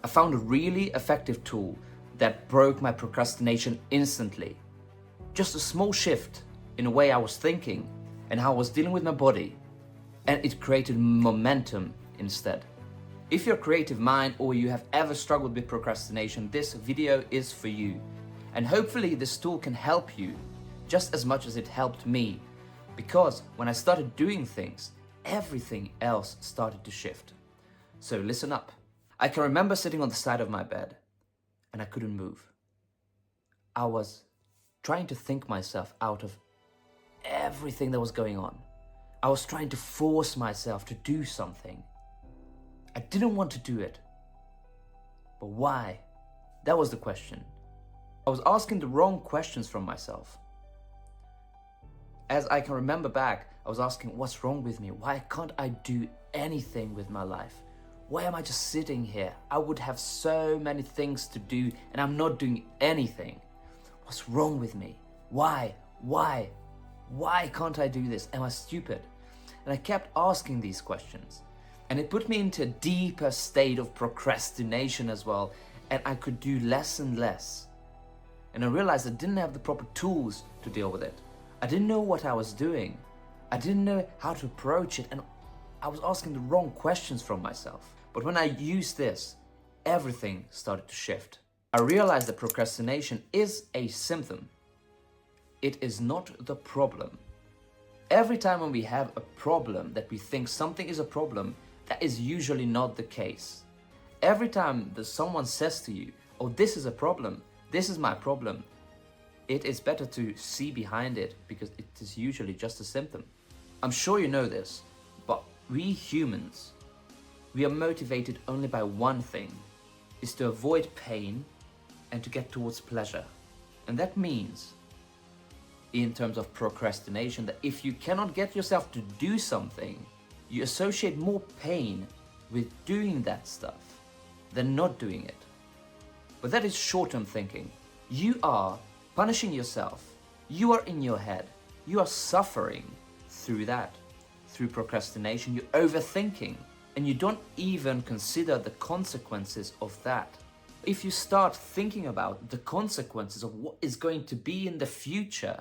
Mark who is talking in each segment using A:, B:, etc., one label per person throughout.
A: I found a really effective tool that broke my procrastination instantly. Just a small shift in the way I was thinking and how I was dealing with my body, and it created momentum instead. If you're a creative mind or you have ever struggled with procrastination, this video is for you. And hopefully this tool can help you just as much as it helped me, because when I started doing things, everything else started to shift. So listen up. I can remember sitting on the side of my bed and I couldn't move. I was trying to think myself out of everything that was going on. I was trying to force myself to do something. I didn't want to do it. But why? That was the question. I was asking the wrong questions from myself. As I can remember back, I was asking, what's wrong with me? Why can't I do anything with my life? Why am I just sitting here? I would have so many things to do and I'm not doing anything. What's wrong with me? Why? Why can't I do this? Am I stupid? And I kept asking these questions. And it put me into a deeper state of procrastination as well. And I could do less and less. And I realized I didn't have the proper tools to deal with it. I didn't know what I was doing. I didn't know how to approach it. And I was asking the wrong questions from myself. But when I used this, everything started to shift. I realized that procrastination is a symptom. It is not the problem. Every time when we have a problem that we think something is a problem, that is usually not the case. Every time that someone says to you, oh, this is a problem, this is my problem, it is better to see behind it because it is usually just a symptom. I'm sure you know this, but we humans, we are motivated only by one thing, is to avoid pain and to get towards pleasure. And that means, in terms of procrastination, that if you cannot get yourself to do something, you associate more pain with doing that stuff than not doing it. But that is short-term thinking. You are punishing yourself. You are in your head. You are suffering through that. Through procrastination, you're overthinking, and you don't even consider the consequences of that. If you start thinking about the consequences of what is going to be in the future,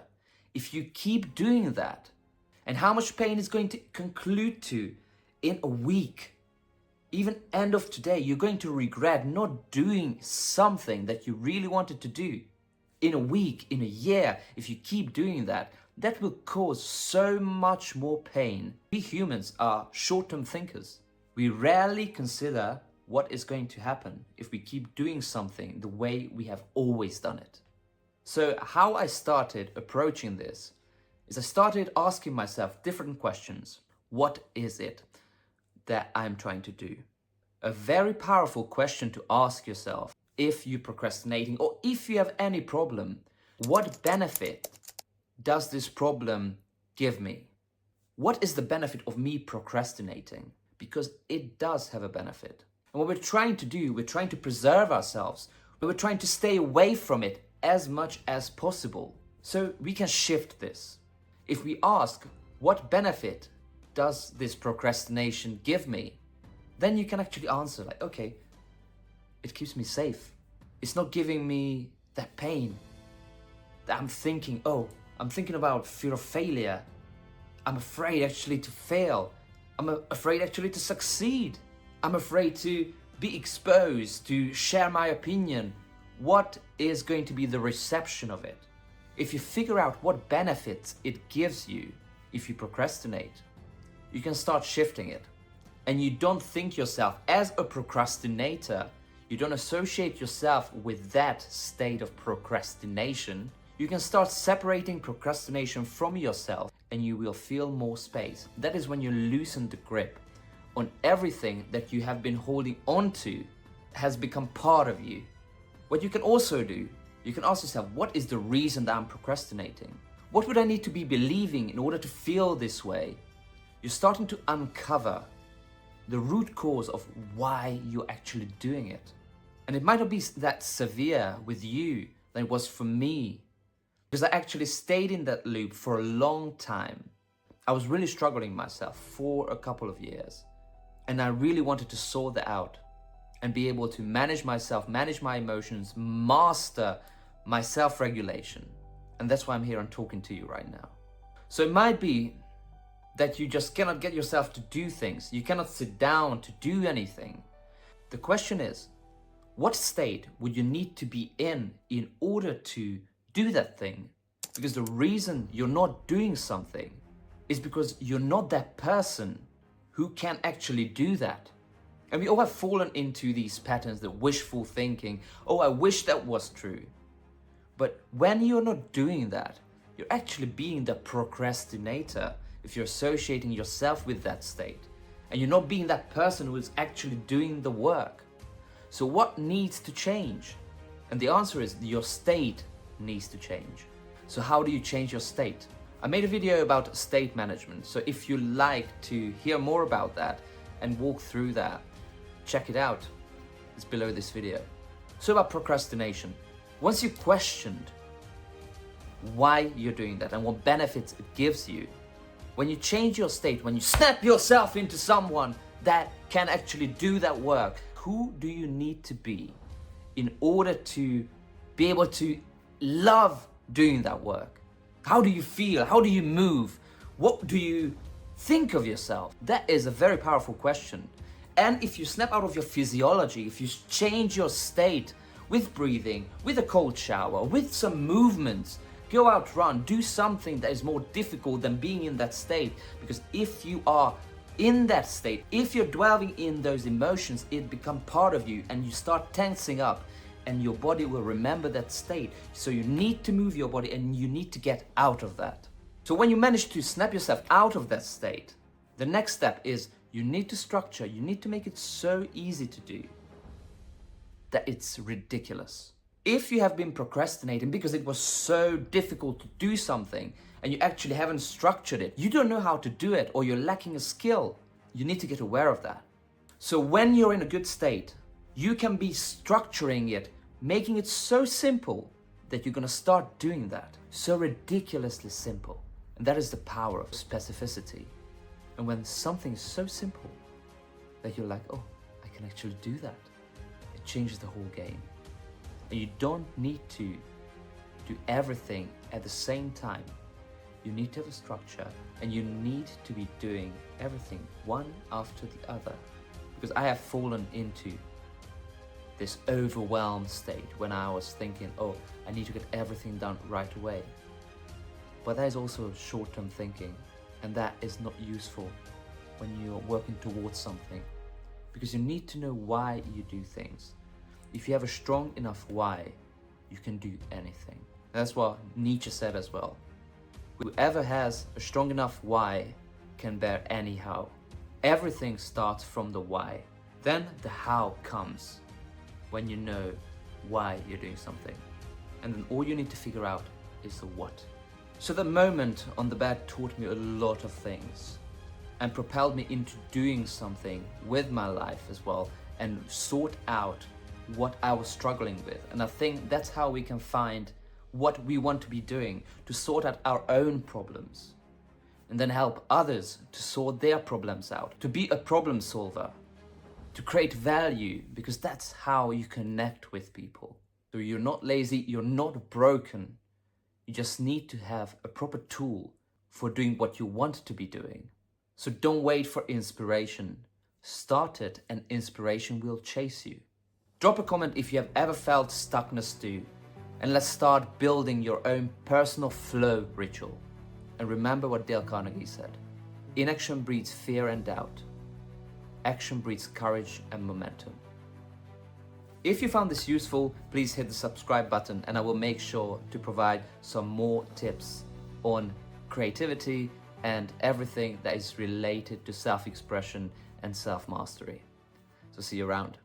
A: if you keep doing that, and how much pain is going to conclude to in a week, even end of today, you're going to regret not doing something that you really wanted to do. In a week, in a year, if you keep doing that, that will cause so much more pain. We humans are short-term thinkers. We rarely consider what is going to happen if we keep doing something the way we have always done it. So how I started approaching this is I started asking myself different questions. What is it that I'm trying to do? A very powerful question to ask yourself if you're procrastinating or if you have any problem. What benefit does this problem give me? What is the benefit of me procrastinating? Because it does have a benefit. And what we're trying to do, we're trying to preserve ourselves, but we're trying to stay away from it as much as possible. So we can shift this. If we ask, what benefit does this procrastination give me? Then you can actually answer like, okay, it keeps me safe. It's not giving me that pain that I'm thinking about fear of failure. I'm afraid actually to fail. I'm afraid actually to succeed. I'm afraid to be exposed, to share my opinion. What is going to be the reception of it? If you figure out what benefits it gives you if you procrastinate, you can start shifting it. And you don't think yourself as a procrastinator, you don't associate yourself with that state of procrastination. You can start separating procrastination from yourself and you will feel more space. That is when you loosen the grip on everything that you have been holding on to has become part of you. What you can also do, you can ask yourself, what is the reason that I'm procrastinating? What would I need to be believing in order to feel this way? You're starting to uncover the root cause of why you're actually doing it. And it might not be that severe with you than it was for me, because I actually stayed in that loop for a long time. I was really struggling myself for a couple of years, and I really wanted to sort that out. and be able to manage myself, manage my emotions, master my self-regulation. And that's why I'm here and talking to you right now. So it might be that you just cannot get yourself to do things. You cannot sit down to do anything. The question is, what state would you need to be in order to do that thing? Because the reason you're not doing something is because you're not that person who can actually do that. And we all have fallen into these patterns, the wishful thinking. Oh, I wish that was true. But when you're not doing that, you're actually being the procrastinator if you're associating yourself with that state. And you're not being that person who is actually doing the work. So what needs to change? And the answer is your state needs to change. So how do you change your state? I made a video about state management. So if you like to hear more about that and walk through that, check it out. It's below this video. So about procrastination. Once you questioned why you're doing that and what benefits it gives you, when you change your state, when you snap yourself into someone that can actually do that work, who do you need to be in order to be able to love doing that work? How do you feel? How do you move? What do you think of yourself? That is a very powerful question. And if you snap out of your physiology, if you change your state with breathing, with a cold shower, with some movements, go out, run, do something that is more difficult than being in that state. Because if you are in that state, if you're dwelling in those emotions, it becomes part of you and you start tensing up and your body will remember that state. So you need to move your body and you need to get out of that. So when you manage to snap yourself out of that state, the next step is you need to structure, you need to make it so easy to do that it's ridiculous. If you have been procrastinating because it was so difficult to do something and you actually haven't structured it, you don't know how to do it or you're lacking a skill, you need to get aware of that. So when you're in a good state, you can be structuring it, making it so simple that you're gonna start doing that. So ridiculously simple. And that is the power of specificity. And when something is so simple that you're like, oh, I can actually do that, it changes the whole game. And you don't need to do everything at the same time. You need to have a structure and you need to be doing everything one after the other. Because I have fallen into this overwhelmed state when I was thinking, oh, I need to get everything done right away. But that is also short-term thinking, and that is not useful when you're working towards something. Because you need to know why you do things. If you have a strong enough why, you can do anything. That's what Nietzsche said as well. Whoever has a strong enough why can bear any how. Everything starts from the why. Then the how comes when you know why you're doing something. And then all you need to figure out is the what. So the moment on the bed taught me a lot of things and propelled me into doing something with my life as well and sort out what I was struggling with. And I think that's how we can find what we want to be doing, to sort out our own problems and then help others to sort their problems out, to be a problem solver, to create value, because that's how you connect with people. So you're not lazy, you're not broken. You just need to have a proper tool for doing what you want to be doing. So don't wait for inspiration. Start it and inspiration will chase you. Drop a comment if you have ever felt stuckness too. And let's start building your own personal flow ritual. And remember what Dale Carnegie said. Inaction breeds fear and doubt. Action breeds courage and momentum. If you found this useful, please hit the subscribe button and I will make sure to provide some more tips on creativity and everything that is related to self-expression and self-mastery. So see you around.